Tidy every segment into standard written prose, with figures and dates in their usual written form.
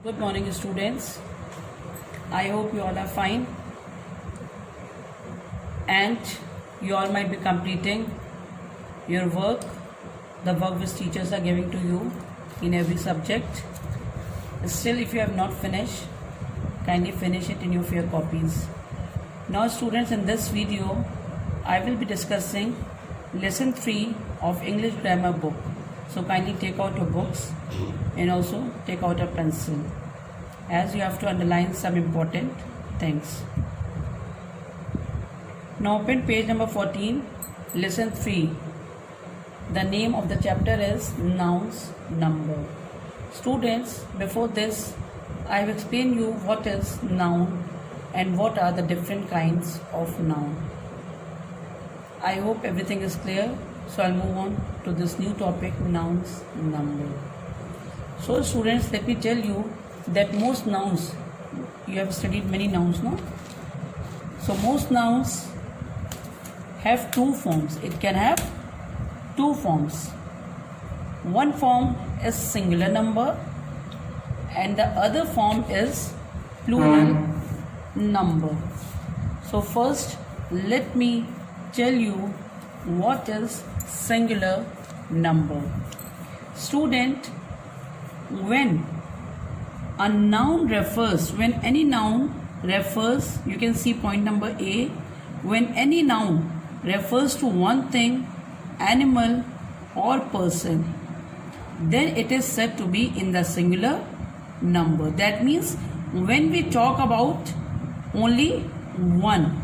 Good morning, students. I hope you all are fine and you all might be completing your work, the work which teachers are giving to you in every subject. Still, if you have not finished, kindly finish it in your copies. Now, students, in this video, I will be discussing lesson 3 of English grammar book. So kindly take out your books and also take out a pencil as you have to underline some important things. Now open page number 14, lesson 3. The name of the chapter is Nouns Number. Students, before this I have explained you what is noun and what are the different kinds of noun. I hope everything is clear. So I'll move on to this new topic, nouns number. So students, let me tell you that most nouns, you have studied many nouns, no? So most nouns have two forms. It can have two forms. One form is singular number and the other form is plural number. So first, let me tell you what is singular number. Student, when a noun refers, when any noun refers, you can see point number A, when any noun refers to one thing, animal or person, then it is said to be in the singular number. That means when we talk about only one,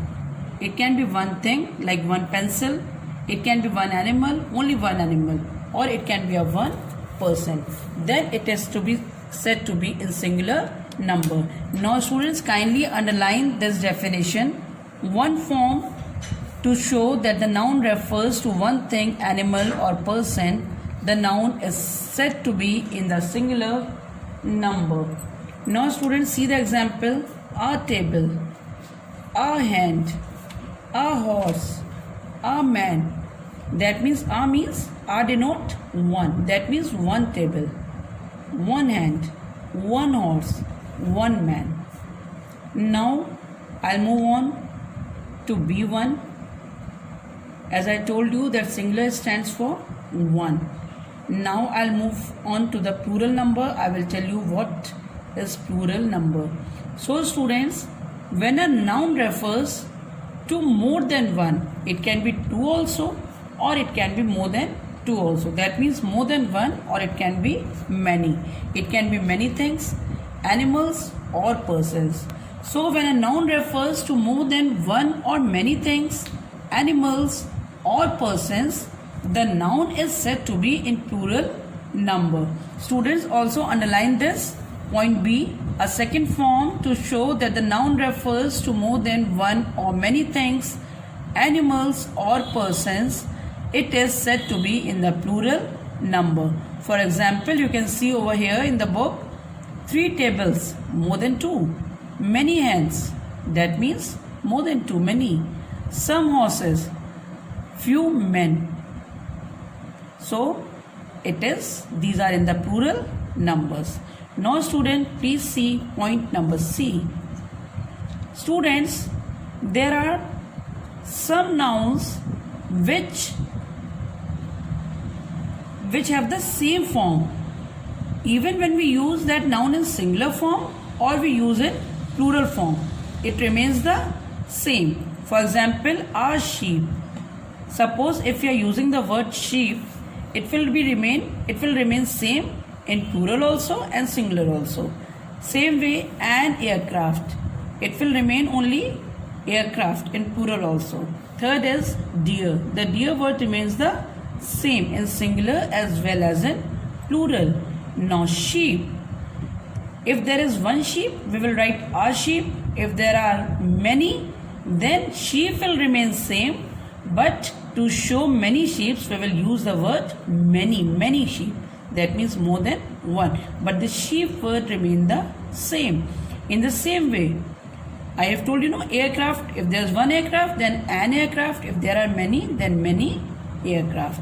it can be one thing like one pencil, it can be one animal, only one animal, or it can be a one person. Then it is to be said to be in singular number. Now students, kindly underline this definition. One form to show that the noun refers to one thing, animal or person, the noun is said to be in the singular number. Now students, see the example. A table, a hand, a horse, a man. That means a means a denote one. That means one table, one hand, one horse, one man. Now I'll move on to B1. As I told you that singular stands for one. Now I'll move on to the plural number. I will tell you what is plural number. So students, when a noun refers to more than one, it can be two also, or it can be more than two also. That means more than one, or it can be many. It can be many things, animals or persons. So when a noun refers to more than one or many things, animals or persons, the noun is said to be in plural number. Students, also underline this point B, a second form to show that the noun refers to more than one or many things, animals or persons, it is said to be in the plural number. For example, you can see over here in the book, 3 tables, more than 2. Many hands, that means more than 2, many. Some horses, few men. So it is, these are in the plural numbers. Now student, please see point number C. Students, there are some nouns which have the same form even when we use that noun in singular form or we use it plural form, it remains the same. For example, a sheep. Suppose if you are using the word sheep, it will remain same in plural also and singular also. Same way, an aircraft, it will remain only aircraft in plural also. Third is deer. The deer word remains the same in singular as well as in plural. Now sheep, if there is one sheep, we will write a sheep. If there are many, then sheep will remain same, but to show many sheep, we will use the word many sheep. That means more than one, but the sheep word remain the same. In the same way, I have told you, aircraft, if there is one aircraft, then an aircraft. If there are many, then many aircraft.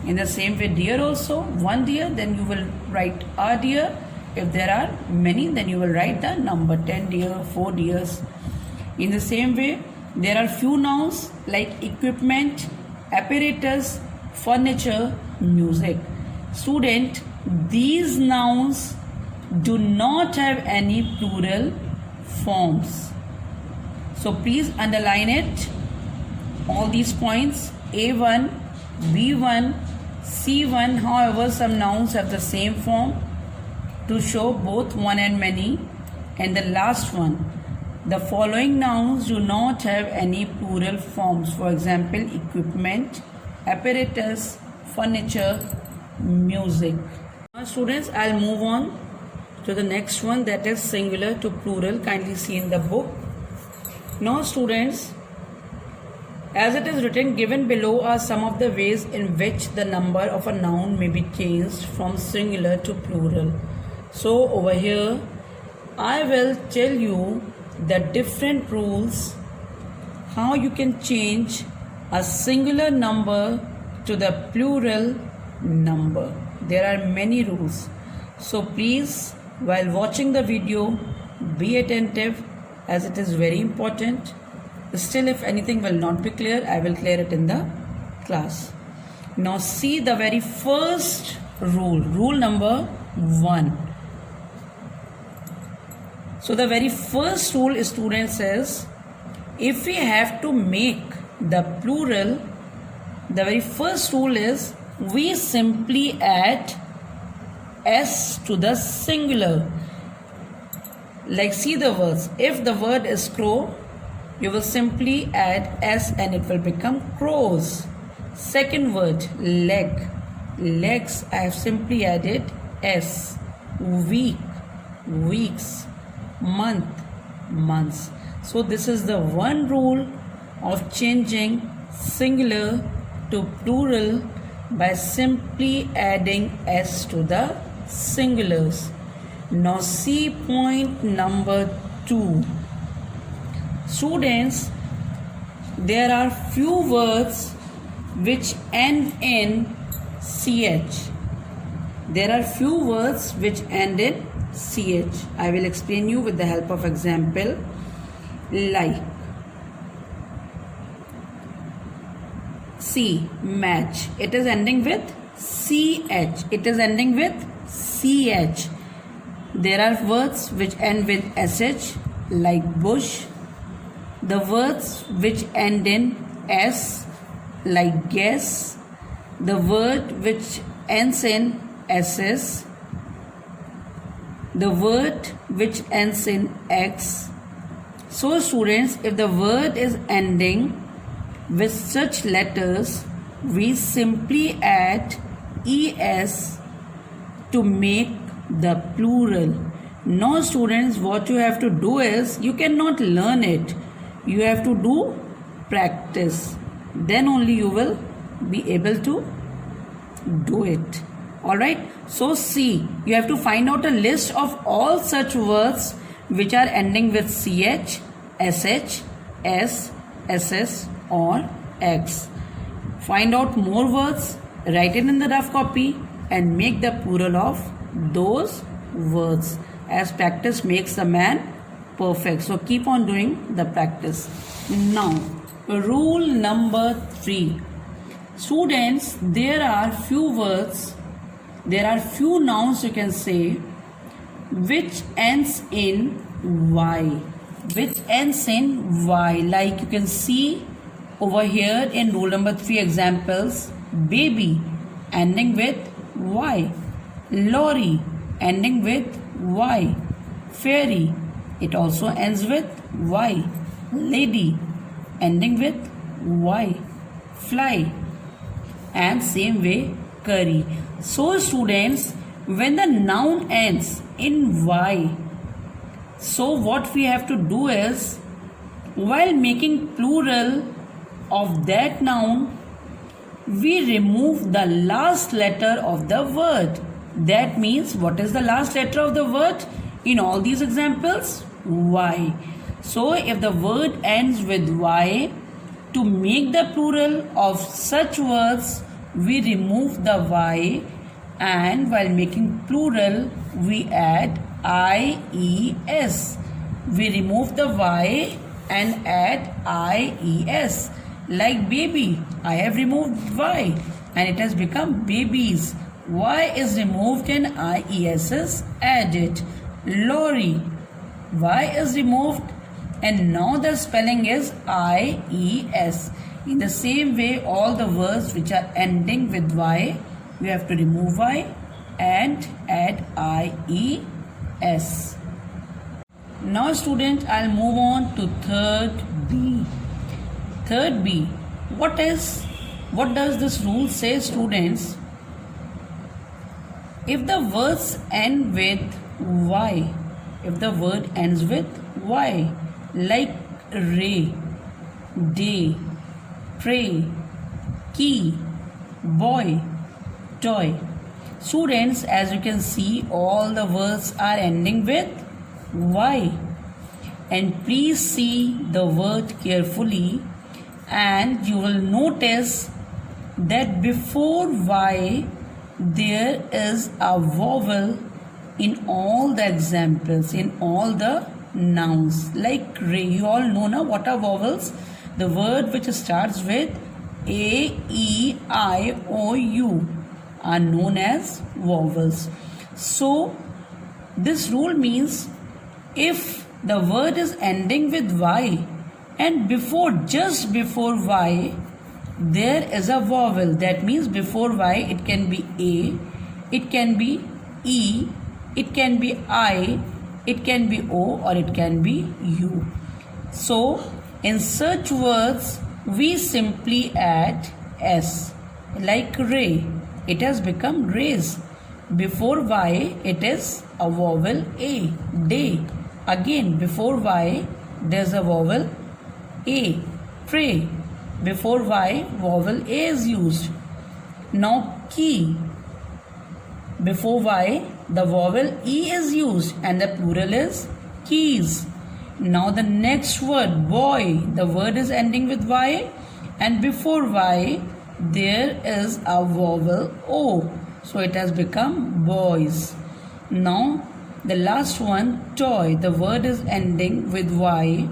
In the same way, deer also, one deer, then you will write a deer. If there are many, then you will write the number 10 deer, 4 deers. In the same way, there are few nouns like equipment, apparatus, furniture, music. Student, these nouns do not have any plural forms. So please underline it. All these points, A1, B1, C1, however, some nouns have the same form to show both one and many. And the last one, the following nouns do not have any plural forms. For example, equipment, apparatus, furniture, music. Now students, I'll move on to the next one, that is singular to plural. Kindly see in the book. Now students, as it is written, given below are some of the ways in which the number of a noun may be changed from singular to plural. So over here, I will tell you the different rules how you can change a singular number to the plural number. There are many rules. So please, while watching the video, be attentive as it is very important. Still, if anything will not be clear, I will clear it in the class. Now see the very first rule, rule number 1. So the very first rule, student says, if we have to make the plural, the very first rule is we simply add s to the singular. Like see the words, if the word is crow, you will simply add s and it will become crows. Second word, leg, legs, I have simply added s. Week, weeks. Month, months. So this is the one rule of changing singular to plural by simply adding s to the singulars. Now see point number 2. Students, there are few words which end in ch. There are few words which end in ch. I will explain you with the help of example. Like, see, match. It is ending with ch. It is ending with ch. There are words which end with sh, like bush. The words which end in s, like guess. The word which ends in ss. The word which ends in x. So students, if the word is ending with such letters, we simply add es to make the plural. Now students, what you have to do is, you cannot learn it. You have to do practice. Then only you will be able to do it. Alright, so see, you have to find out a list of all such words which are ending with ch, sh, s, ss or x. Find out more words, write it in the rough copy and make the plural of those words, as practice makes the man perfect. So keep on doing the practice. Now, rule number 3. Students, there are few words, there are few nouns you can say which ends in y. Which ends in y. Like you can see over here in rule number 3 examples. Baby ending with y. Lorry ending with y. Fairy, it also ends with y. Lady ending with y. Fly, and same way curry. So students, when the noun ends in y, so what we have to do is, while making plural of that noun, we remove the last letter of the word. That means, what is the last letter of the word in all these examples? Y. So if the word ends with y, to make the plural of such words, we remove the y And while making plural, we add IES. We remove the Y and add IES. Like baby, I have removed Y and it has become babies. Y is removed and IES is added. Lorry, Y is removed and now the spelling is IES. In the same way, all the words which are ending with Y, we have to remove Y and add IES. Now student, I'll move on to third B. Third B, what does this rule say, students? If the words end with Y, if the word ends with Y, like ray, day, pray, key, boy, toy. Students, as you can see, all the words are ending with Y. And please see the word carefully and you will notice that before Y there is a vowel in all the examples, in all the nouns. Like ray, you all know now what are vowels? The word which starts with A, E, I, O, U are known as vowels. So this rule means if the word is ending with Y and just before Y there is a vowel, that means before Y it can be A, it can be E, it can be I, it can be O, or it can be U. So in such words we simply add S. Like ray, it has become rays. Before Y it is a vowel A. Day, again before Y there's a vowel A. Pray, before Y vowel A is used. Now key, before Y the vowel E is used and the plural is keys. Now the next word boy, the word is ending with Y and before Y there is a vowel O, so it has become boys. Now the last one toy, the word is ending with Y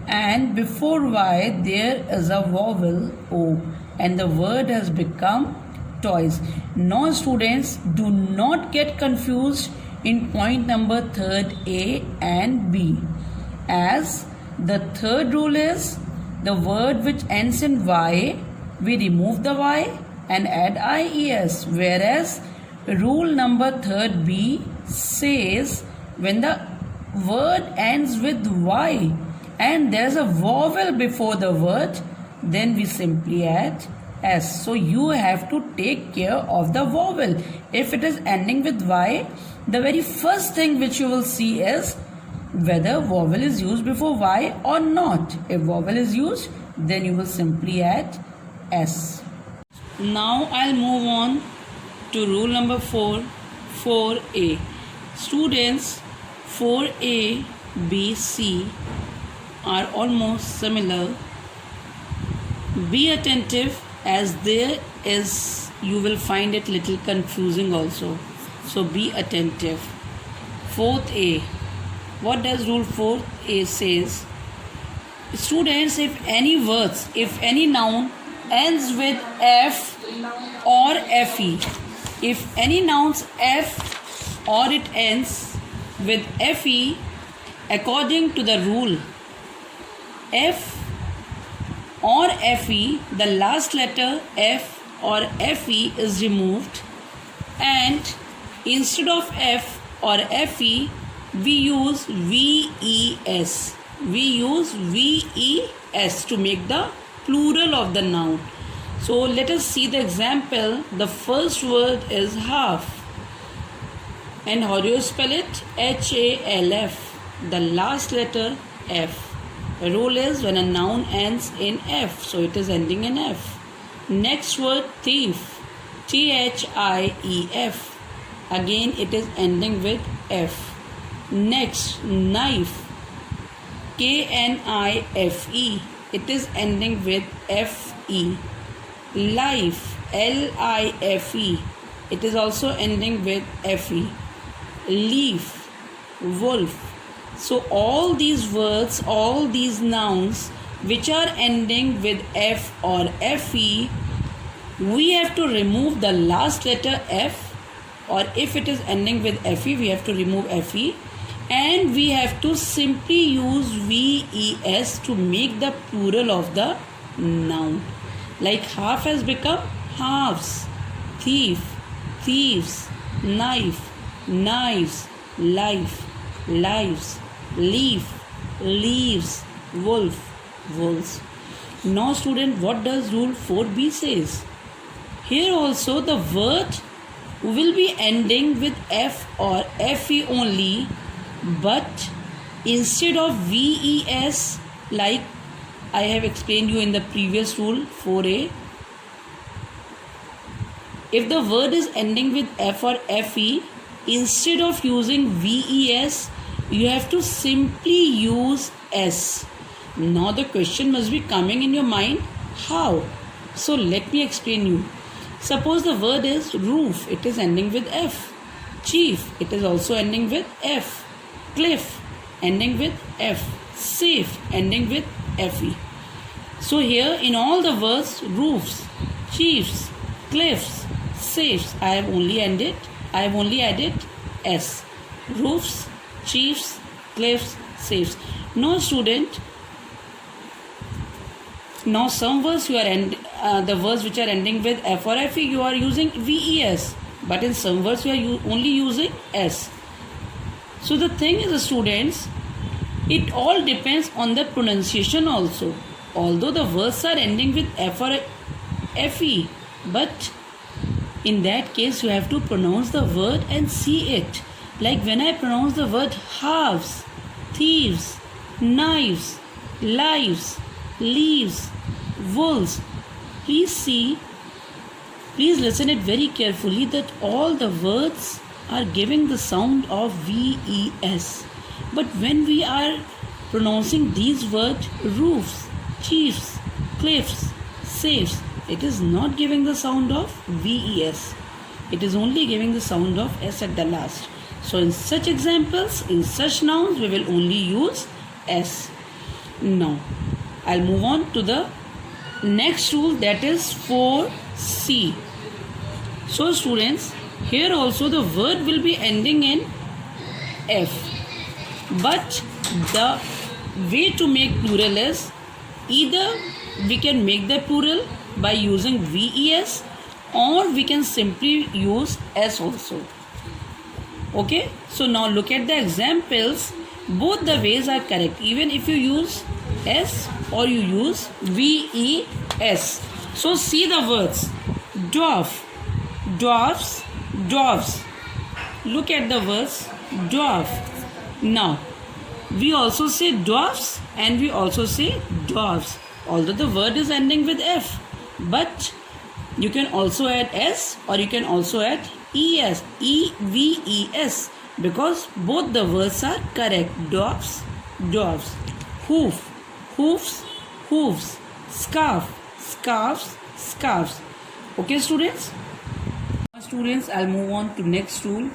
and before Y there is a vowel O and the word has become toys. Now students, do not get confused in point number third A and B, as the third rule is the word which ends in Y, we remove the Y and add IES, whereas rule number third B says when the word ends with Y and there's a vowel before the word, then we simply add S. So you have to take care of the vowel. If it is ending with Y, the very first thing which you will see is whether vowel is used before Y or not. If vowel is used, then you will simply add S. Now I'll move on to rule number 4, 4A. Students, 4A, B, C are almost similar. Be attentive, as there is, you will find it little confusing also. So be attentive. 4A. What does rule 4A says? Students, if any words, if any noun ends with F or FE, if any nouns F or it ends with FE, according to the rule, F or FE, the last letter F or FE is removed and instead of F or FE, we use VES. We use VES to make the plural of the noun. So let us see the example. The first word is half. And how do you spell it? HALF. The last letter F. The rule is when a noun ends in F, so it is ending in F. Next word, thief. THIEF. Again it is ending with F. Next, knife. KNIFE. It is ending with FE. Life. LIFE. it is also ending with fe. Leaf, wolf. So all these words, all these nouns which are ending with f or fe, we have to remove the last letter f, or if it is ending with fe, we have to remove fe, and we have to simply use ves to make the plural of the noun. Like half has become halves, thief, thieves, knife, knives, life, lives, leaf, leaves, wolf, wolves. Now student, what does rule 4b says? Here also the word will be ending with f or fe only, but instead of ves, like I have explained you in the previous rule 4a, if the word is ending with f or fe, instead of using ves, you have to simply use s. Now the question must be coming in your mind, how? So let me explain you. Suppose the word is roof, it is ending with f. Chief, it is also ending with f. Cliff, ending with f. Safe, ending with fe. So here in all the words, roofs, chiefs, cliffs, safes, I have only added s. Roofs, chiefs, cliffs, safes. No student, now some words you are the words which are ending with f or fe, you are using ves, but in some words you are only using s. So the thing is, students, it all depends on the pronunciation also. Although the words are ending with f or fe, but in that case you have to pronounce the word and see it. Like when I pronounce the word halves, thieves, knives, lives, leaves, wolves, please listen it very carefully that all the words are giving the sound of ves. But when we are pronouncing these words, roofs, chiefs, cliffs, safes, it is not giving the sound of ves. It is only giving the sound of s at the last. So in such examples, in such nouns, we will only use s. Now, I'll move on to the next rule, that is 4c. So students, here also the word will be ending in f. But the way to make plural is, either we can make the plural by using ves, or we can simply use s also. Okay, so now look at the examples. Both the ways are correct, even if you use s or you use ves. So see the words: dwarf, dwarfs, dwarfs. Look at the words dwarf. Now we also say dwarfs and we also say dwarfs, although the word is ending with f, but you can also add s or you can also add eves, because both the words are correct. Dwarfs, dwarfs. Hoof, hoofs, hooves. Scarf, scarves, scarves. Okay students? Students, I'll move on to next rule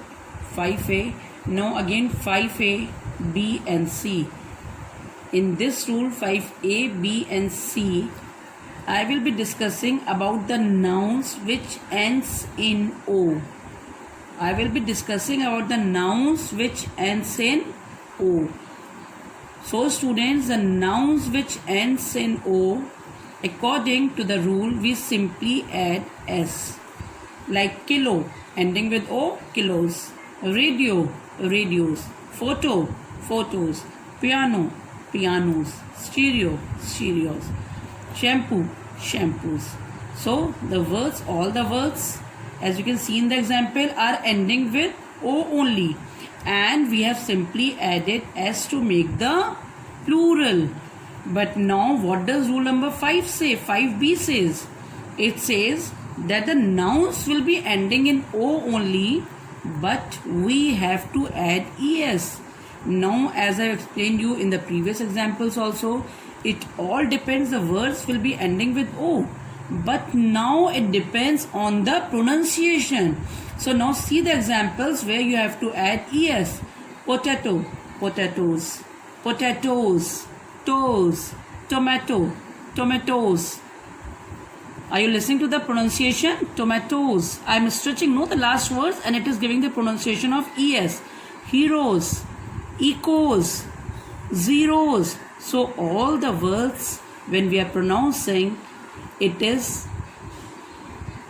5a. Now again 5a, b and c. In this rule 5a, b and c, I will be discussing about the nouns which ends in o. I will be discussing about the nouns which ends in o. So students, the nouns which ends in o, according to the rule, we simply add s. Like kilo, ending with o, kilos. Radio, radios. Photo, photos. Piano, pianos. Stereo, stereos. Shampoo, shampoos. So the words, all the words, as you can see in the example, are ending with o only, and we have simply added s to make the plural. But now what does rule number 5 say? 5b says, it says that the nouns will be ending in o only, but we have to add es. Now, as I explained you in the previous examples also, it all depends, the words will be ending with o, but now it depends on the pronunciation. So now see the examples where you have to add es. Potato, potatoes, potatoes, toes, tomato, tomatoes. Are you listening to the pronunciation? Tomatoes. I am stretching the last words and it is giving the pronunciation of es. Heroes, echoes, zeros. So all the words when we are pronouncing, it is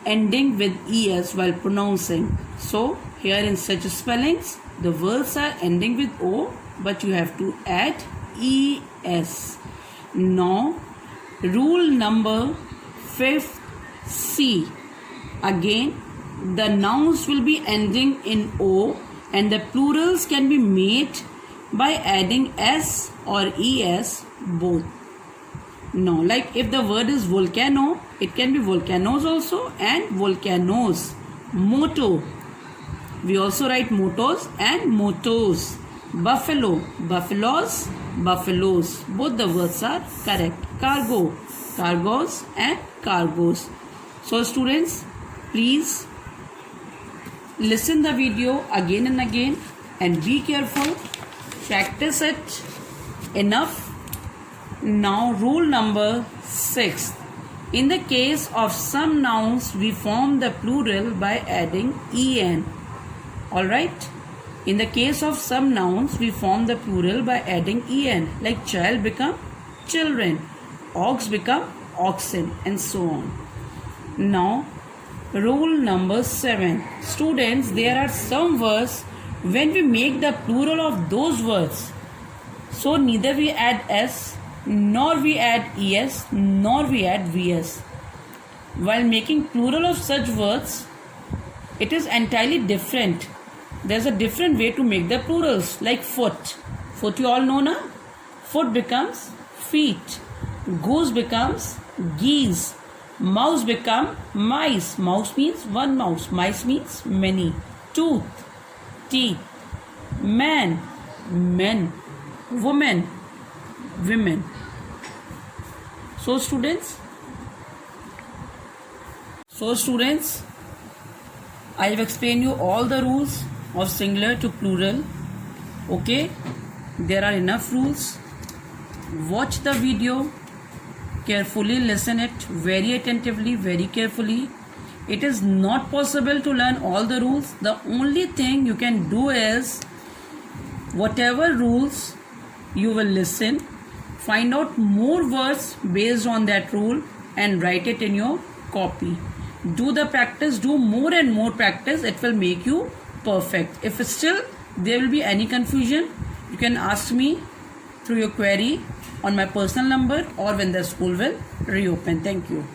ending with es while pronouncing. So here in such spellings, the words are ending with o, but you have to add es. Now rule number 5th C. Again, the nouns will be ending in o and the plurals can be made by adding s or es both. Now, like if the word is volcano, it can be volcanoes also and volcanoes. Moto, we also write motos and motos. Buffalo, buffaloes, buffaloes. Both the words are correct. Cargo, cargos and cargos. So students, please listen the video again and again and be careful. Practice it enough. Now rule number 6. In the case of some nouns, we form the plural by adding en. Alright? In the case of some nouns, we form the plural by adding en. Like child become children, ox become oxen, and so on. Now, rule number 7. Students, there are some words when we make the plural of those words, so neither we add s, nor we add es, nor we add vs. While making plural of such words, it is entirely different. There's a different way to make the plurals, like foot. Foot you all know, na? Foot becomes feet. Goose becomes geese. Mouse become mice. Mouse means one mouse. Mice means many. Tooth, teeth. Man, men. Woman, women. So students, I have explained you all the rules of singular to plural. Okay, there are enough rules. Watch the video carefully, listen it very attentively, very carefully. It is not possible to learn all the rules. The only thing you can do is whatever rules you will listen, find out more words based on that rule and write it in your copy. Do the practice, do more and more practice. It will make you perfect. If still there will be any confusion, you can ask me through your query on my personal number or when the school will reopen. Thank you.